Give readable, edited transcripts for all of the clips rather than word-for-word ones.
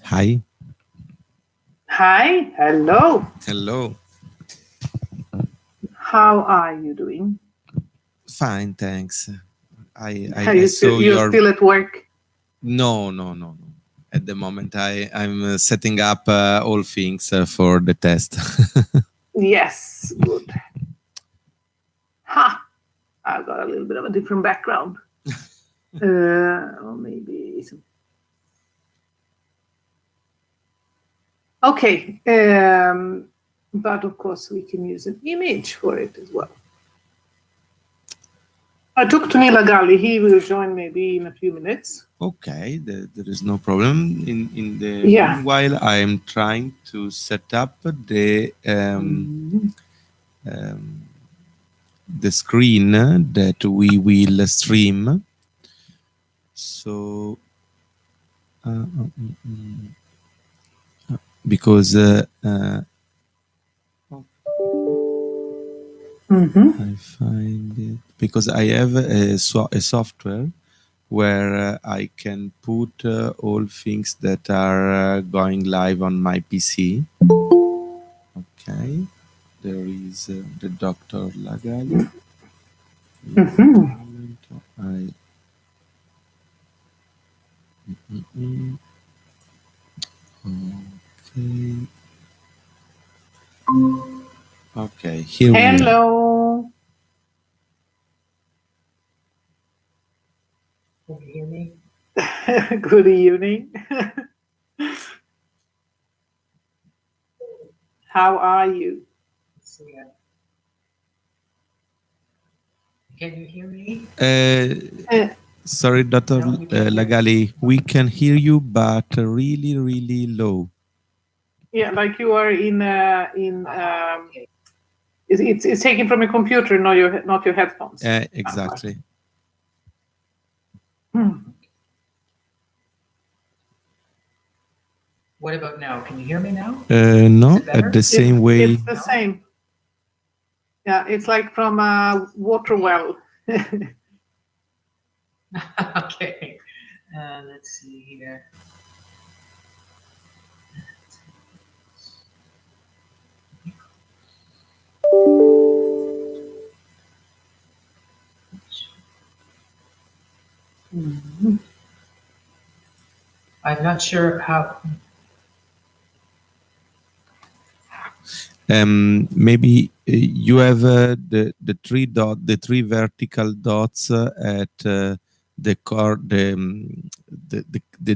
Hi. Hi, hello. Hello. How are you doing? Fine, thanks. I Are I you saw you're your still at work? no. At the moment, I'm setting up all things for the test. Yes, good. Ha! I've got a little bit of a different background. Or maybe some... Okay, but of course we can use an image for it as well. I talked to Nila Gali. He will join maybe in a few minutes. Okay, there is no problem. In the Yeah. meanwhile, I am trying to set up the screen that we will stream. So, because I find it because I have a software where I can put all things that are going live on my PC. Okay, there is the Dr. Lagali. Okay, here we are. Hello. Can you hear me? Good evening. How are you? Can you hear me? Sorry, Dr. Lagali, we can hear you, but really, really low. Yeah, like you are in. It's taken from a computer, not your headphones. Exactly. What about now? Can you hear me now? No, at the same way. It's the same. Yeah, it's like from a water well. Okay. Let's see here. I'm not sure how. Maybe you have the three vertical dots at the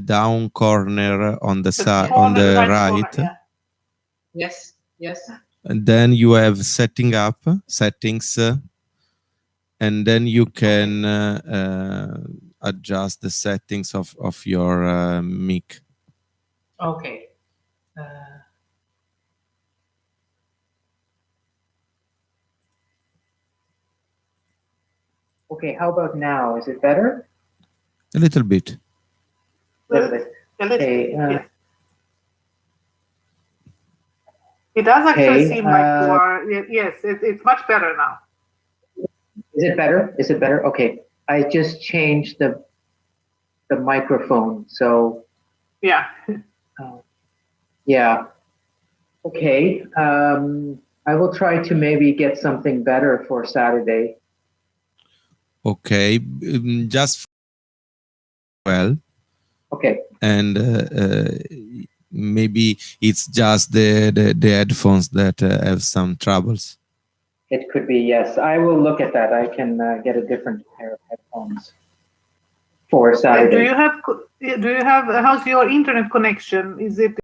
down corner on the side on the right. Corner, yeah. Yes. And then you have settings, and then you can adjust the settings of your mic. Okay. Okay, how about now? Is it better? A little bit. Okay. It does actually seem like you are. Yes, it's much better now. Is it better? Is it better? Okay. I just changed the microphone, so. Yeah. Yeah. Okay. I will try to maybe get something better for Saturday. Okay, just well. Okay. And maybe it's just the headphones that have some troubles. It could be, yes. I will look at that. I can get a different pair of headphones for Saturday. Do you have? How's your internet connection? Is it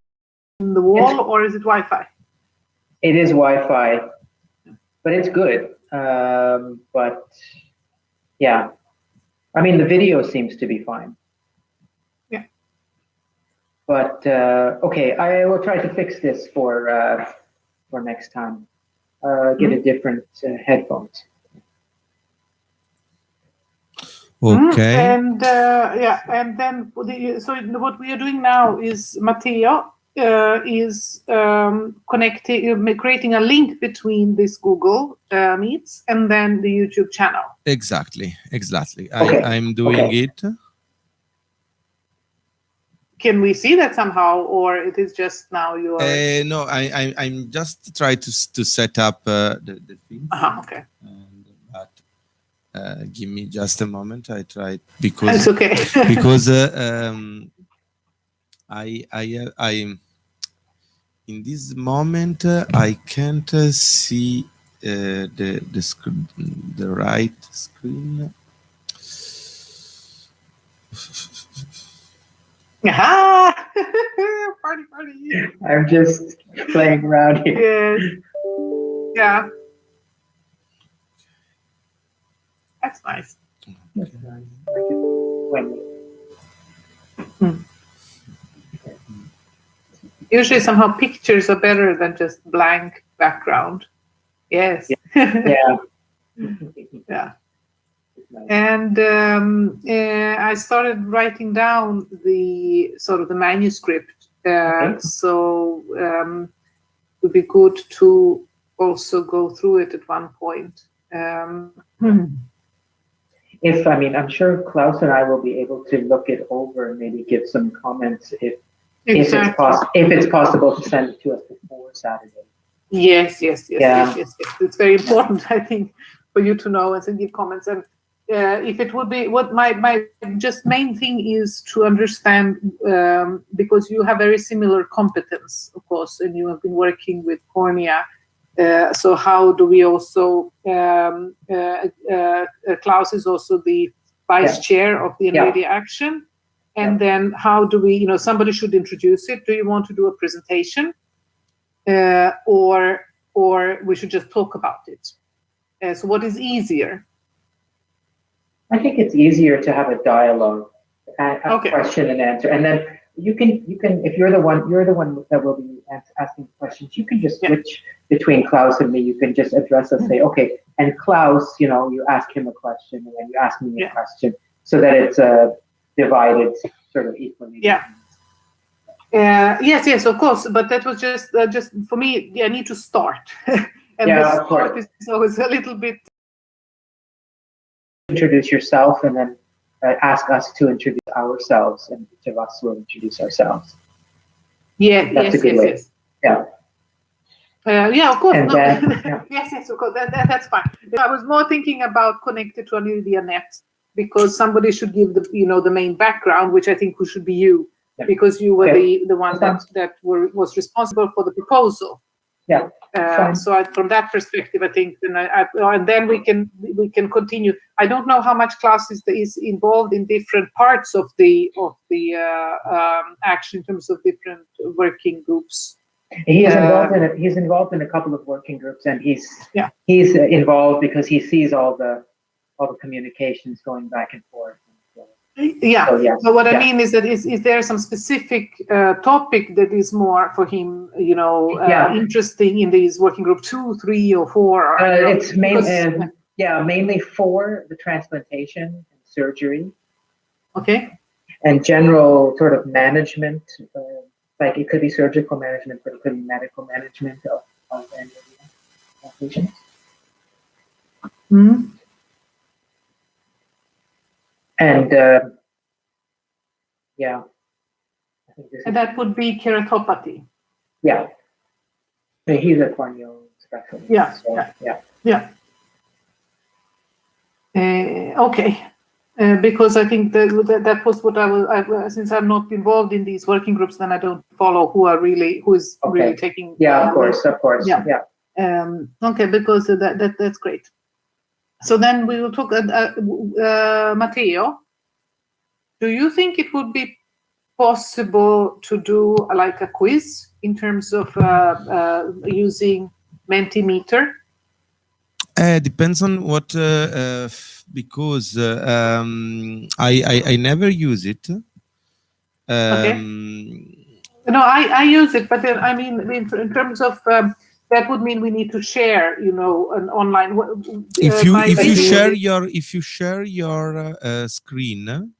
in the wall or is it Wi-Fi? It is Wi-Fi, but it's good. But yeah, I mean the video seems to be fine. Yeah. But okay, I will try to fix this for next time. Get a different headphones. Okay. And yeah, and then so what we are doing now is Matteo is creating a link between this Google Meets and then the YouTube channel. Exactly. Okay. I'm doing it. Can we see that somehow, or it is just now you are? No, I'm just trying to set up the things. Okay. But give me just a moment. I tried because It's okay. because I in this moment I can't see the right screen. Aha! Party. I'm just playing around here. Yes. Yeah. That's nice. That's nice. When Usually somehow pictures are better than just blank background. Yes. yeah. Yeah. Nice. And I started writing down the sort of the manuscript. Okay. So it would be good to also go through it at one point. I'm sure Klaus and I will be able to look it over and maybe give some comments if it's possible to send it to us before Saturday. Yes. It's very important, I think, for you to know and to give comments. And if it would be what my just main thing is to understand, because you have very similar competence, of course, and you have been working with cornea. So how do we also? Klaus is also the vice chair of the Aniridia Action, and then how do we? Somebody should introduce it. Do you want to do a presentation, or we should just talk about it? So what is easier? I think it's easier to have a dialogue, a question and answer, and then you can if you're the one that will be asking questions, you can just switch between Klaus and me. You can just address us, say, okay, and Klaus, you ask him a question, and then you ask me a question, so that it's divided sort of equally. Yes, of course. But that was just for me. I need to start, and the start is always a little bit. Introduce yourself, and then ask us to introduce ourselves, and each of us will introduce ourselves. Yes. Yeah. Of course. And Yes, of course. That's fine. I was more thinking about connected to Aniridia Net, because somebody should give the main background, which I think should be you, because you were the one that was responsible for the proposal. Yeah. So from that perspective, I think, and then we can continue. I don't know how much Klaus is involved in different parts of the action in terms of different working groups. He's involved in a couple of working groups, and he's involved because he sees all the communications going back and forth. But what I mean is that is there some specific topic that is more for him, interesting in these working group 2, 3, or 4? It's mainly for the transplantation and surgery. Okay. And general sort of management, like it could be surgical management, but it could be medical management of patients. Mm-hmm. And I think and that would be keratopathy. Yeah, he's a corneal specialist. Okay, because I think that was what I was. Since I'm not involved in these working groups, then I don't follow who is really taking. Yeah, of course. Yeah. Okay, because that's great. So then we will talk. Matteo, do you think it would be possible to do like a quiz in terms of using Mentimeter? Depends on what, because I never use it. Okay. No, I use it, but then, I mean, in terms of that would mean we need to share, an online. If you share your screen,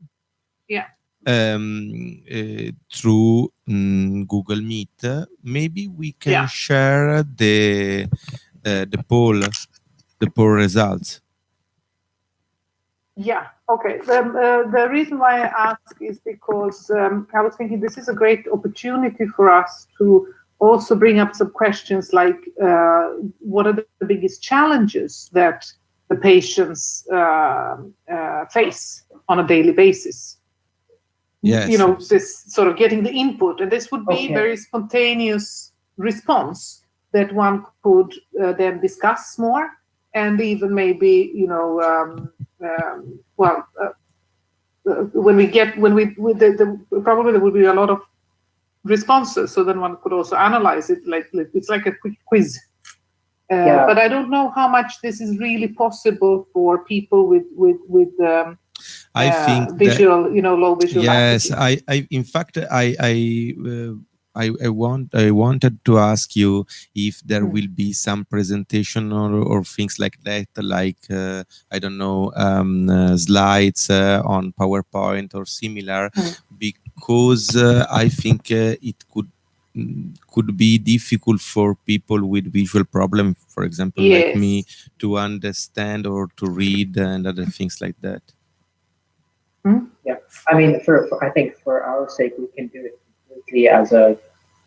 through Google Meet. Maybe we can share the poll results. Yeah, okay. The reason why I ask is because I was thinking this is a great opportunity for us to also bring up some questions like what are the biggest challenges that the patients face on a daily basis? Yes. You know, this sort of getting the input, and this would be very spontaneous response that one could then discuss more, and even maybe, you know, probably there will be a lot of responses, so then one could also analyze it like it's like a quick quiz. But I don't know how much this is really possible for people with I think visual, you know, low visual. Yes, in fact, I wanted to ask you if there will be some presentation or things like that, like I don't know, slides on PowerPoint or similar, because I think it could be difficult for people with visual problem, for example, like me, to understand or to read and other things like that. Yeah, I mean, I think for our sake, we can do it completely as a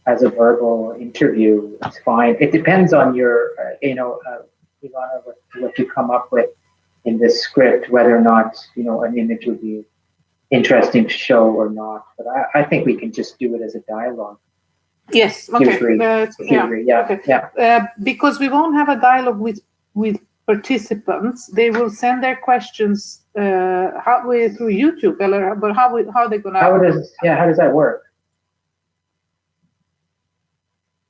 verbal interview. It's fine. It depends on your, Ivana, what you come up with in this script, whether or not, you know, an image would be interesting to show or not. But I think we can just do it as a dialogue. Yes. Okay. Yeah. Because we won't have a dialogue with participants. They will send their questions through YouTube, but how are they gonna? How does that work?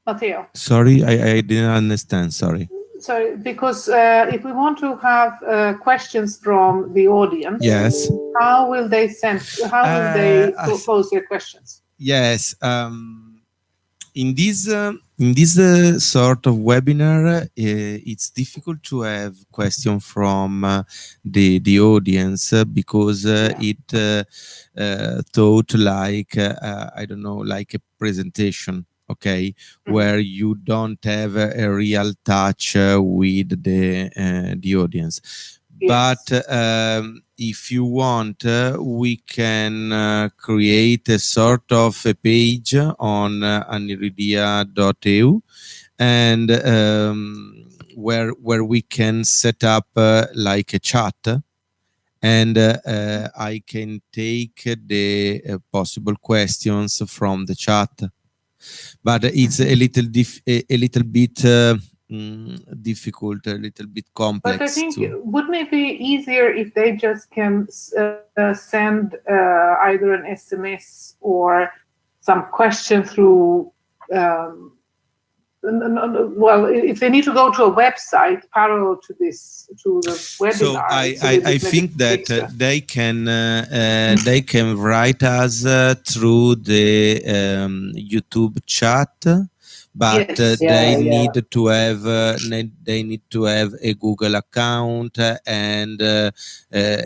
Matteo. Sorry, I didn't understand. Sorry. Sorry, because if we want to have questions from the audience, yes, how will they pose their questions? Yes. In this sort of webinar, it's difficult to have questions from the audience because it thought like I don't know, like a presentation, okay, where you don't have a real touch with the audience. But if you want, we can create a sort of a page on aniridia.eu, and where we can set up like a chat, and I can take the possible questions from the chat. But it's a little bit difficult, a little bit complex. But I think wouldn't it be easier if they just can send either an SMS or some question through? Well, if they need to go to a website parallel to this, to the webinar. So I think that they can write us through the YouTube chat. But they need to have a Google account, and a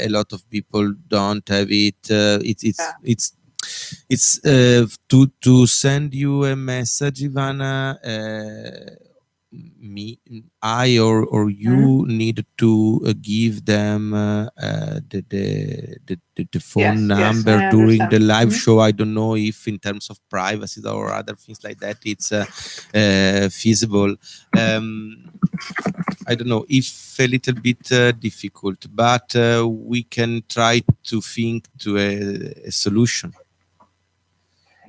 lot of people don't have it. It's to send you a message, Ivana. I or you need to give them the phone number during the live show. I don't know if in terms of privacy or other things like that it's feasible. I don't know, if a little bit difficult, but we can try to think to a solution.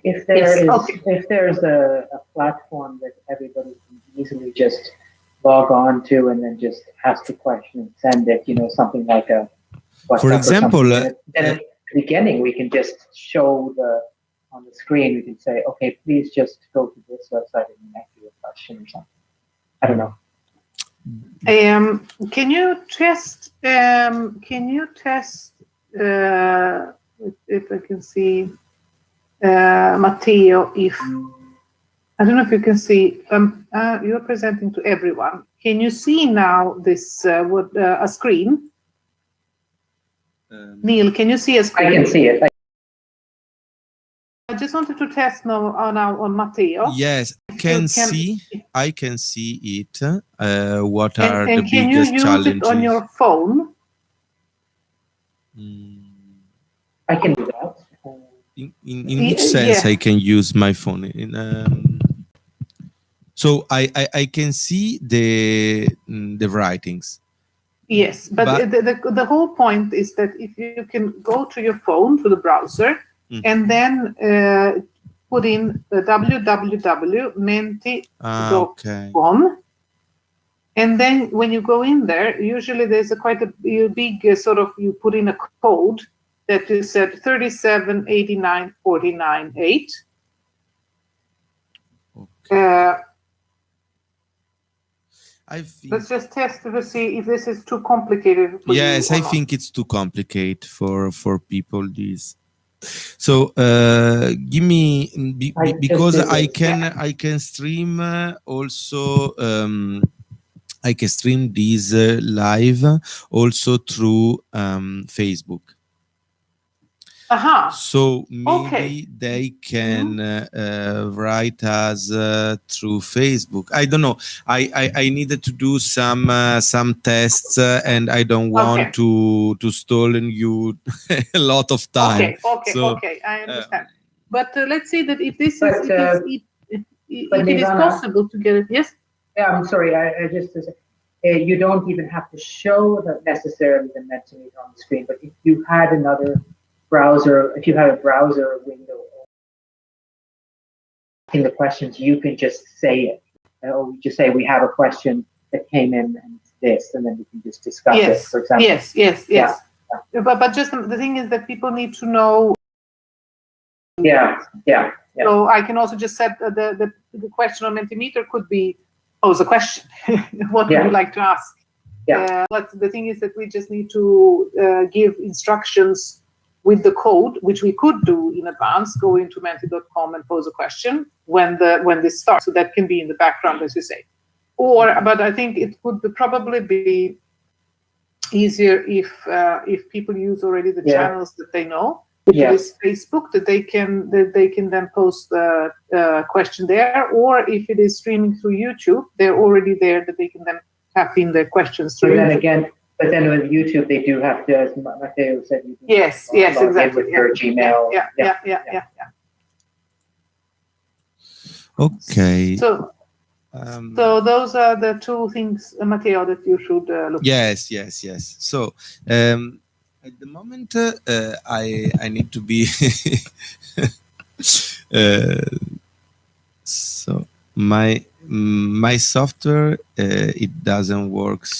If there's a platform that everybody can easily just log on to and then just ask the question and send it, you know, something like a WhatsApp, for example, then at the beginning we can just show on the screen, we can say, okay, please just go to this website and answer your question or something. I don't know. Can you test if I can see Matteo, if I don't know if you can see, you're presenting to everyone. Can you see now this a screen? Neil, can you see a screen? I can see it. just wanted to test now on Matteo. Yes, I can see it. What are the and can you biggest use challenges? it on your phone? I can do that. In which sense I can use my phone? So I can see the writings. Yes, but the whole point is that if you can go to your phone, to the browser, and then put in www.menti.com, and then when you go in there, usually there's quite a big you put in a code that is said 378949.8. Let's just test to see if this is too complicated for you. Yes, I think it's too complicated for people. This. So give me because I can stream also. I can stream this live also through Facebook. So maybe they can write us through Facebook. I don't know. I needed to do some tests, and I don't want to stall you a lot of time. Okay, I understand. But let's see that if this is if it is possible to get it. Yes. Yeah, I'm sorry. I just you don't even have to show that necessarily the Mentimeter on the screen, but if you had another browser, if you have a browser window in the questions, you can just say it. Or just say we have a question that came in and it's this, and then we can just discuss it, for example. Yes. Yeah. But just the thing is that people need to know. Yeah. So I can also just set the question on Mentimeter could be pose a question. What would you like to ask? Yeah. But the thing is that we just need to give instructions with the code, which we could do in advance, go into menti.com and pose a question when this starts. So that can be in the background, as you say. But I think it would probably be easier if people use already the channels that they know, which is Facebook, that they can then post the question there, or if it is streaming through YouTube, they're already there that they can then type in their questions through. But then with YouTube, they do have to, as Matteo said, you yes, exactly. With your Gmail. Yeah. Okay. So those are the two things, Matteo, that you should look. Yes. So at the moment, I need to be. So my software it doesn't work so